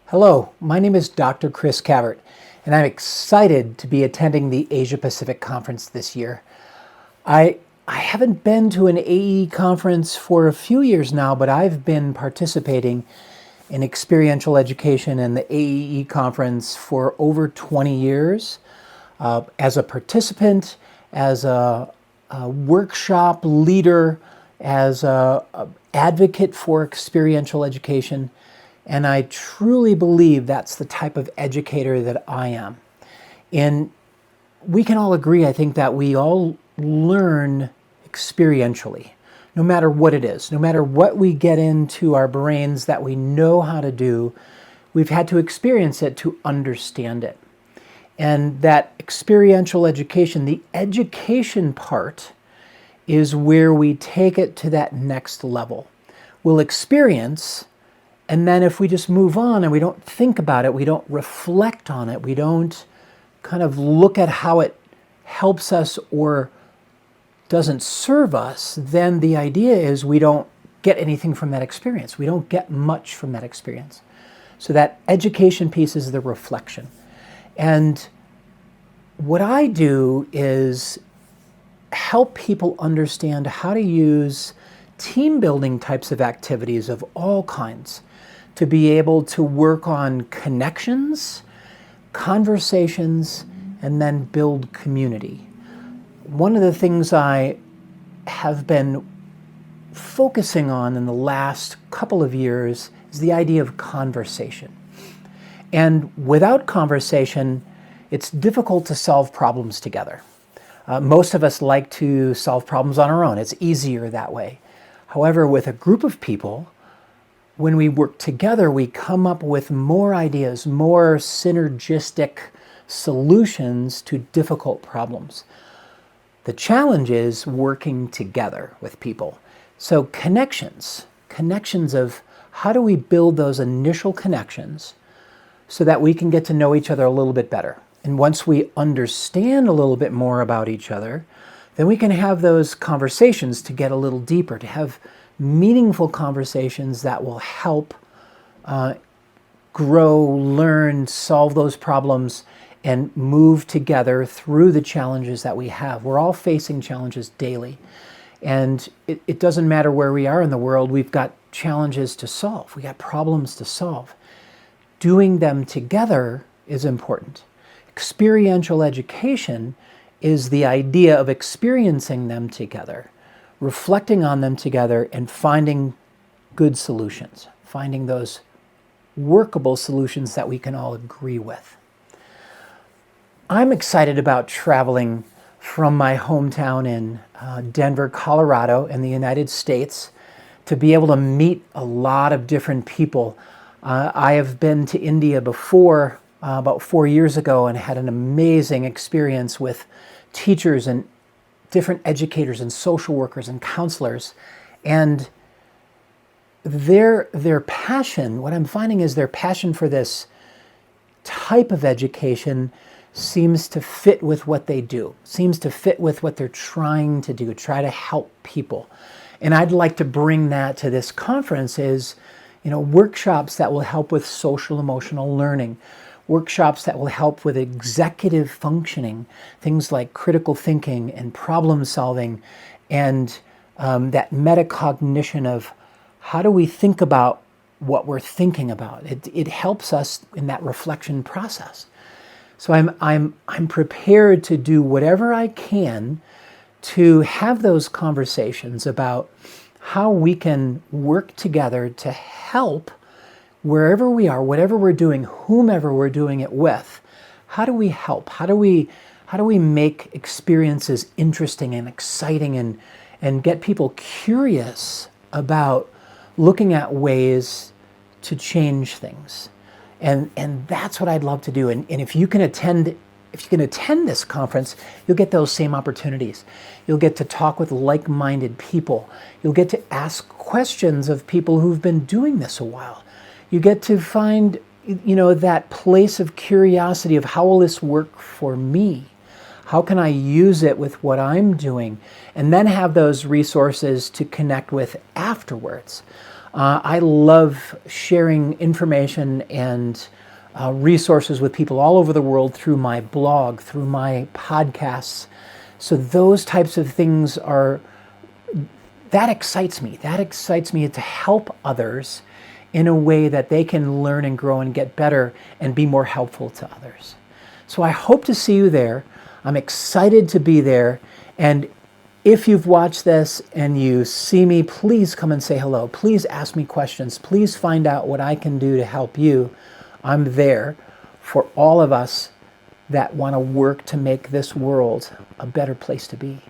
Hello, my name is Dr. Chris Cavert, and I'm excited to be attending the Asia Pacific Conference this year. I haven't been to an AE conference for a few years now, but I've been participating in experiential education and the AEE conference for over 20 years as a participant, as a workshop leader, as a advocate for experiential education. And I truly believe that's the type of educator that I am. And we can all agree, I think, that we all learn experientially, no matter what it is, no matter what we get into our brains that we know how to do, we've had to experience it to understand it. And that experiential education, the education part, is where we take it to that next level. We'll experience, and then if we just move on and we don't think about it, we don't reflect on it, we don't kind of look at how it helps us or doesn't serve us, then the idea is we don't get anything from that experience. We don't get much from that experience. So that education piece is the reflection. And what I do is help people understand how to use team building types of activities of all kinds to be able to work on connections, conversations, and then build community. One of the things I have been focusing on in the last couple of years is the idea of conversation. And without conversation, it's difficult to solve problems together. Most of us like to solve problems on our own. It's easier that way. However, with a group of people, when we work together, we come up with more ideas, more synergistic solutions to difficult problems. The challenge is working together with people. So connections of how do we build those initial connections so that we can get to know each other a little bit better. And once we understand a little bit more about each other, then we can have those conversations to get a little deeper, to have meaningful conversations that will help grow, learn, solve those problems, and move together through the challenges that we have. We're all facing challenges daily. And it doesn't matter where we are in the world, we've got challenges to solve. We got problems to solve. Doing them together is important. Experiential education is the idea of experiencing them together, reflecting on them together, and finding good solutions, finding those workable solutions that we can all agree with. I'm excited about traveling from my hometown in Denver, Colorado, in the United States, to be able to meet a lot of different people. I have been to India before, about 4 years ago, and had an amazing experience with teachers and different educators and social workers and counselors. And their passion, what I'm finding is their passion for this type of education seems to fit with what they do, seems to fit with what they're trying to do, try to help people. And I'd like to bring that to this conference is, workshops that will help with social emotional learning, workshops that will help with executive functioning, things like critical thinking and problem solving, and that metacognition of how do we think about what we're thinking about. It helps us in that reflection process. So I'm prepared to do whatever I can to have those conversations about how we can work together to help wherever we are, whatever we're doing, whomever we're doing it with. How do we help? How do we make experiences interesting and exciting and get people curious about looking at ways to change things? And that's what I'd love to do. And if you can attend this conference, you'll get those same opportunities. You'll get to talk with like-minded people. You'll get to ask questions of people who've been doing this a while. You get to find, that place of curiosity of how will this work for me? How can I use it with what I'm doing? And then have those resources to connect with afterwards. I love sharing information and resources with people all over the world through my blog, through my podcasts. So those types of things that excites me. That excites me to help others in a way that they can learn and grow and get better and be more helpful to others. So I hope to see you there. I'm excited to be there. And if you've watched this and you see me, please come and say hello. Please ask me questions. Please find out what I can do to help you. I'm there for all of us that want to work to make this world a better place to be.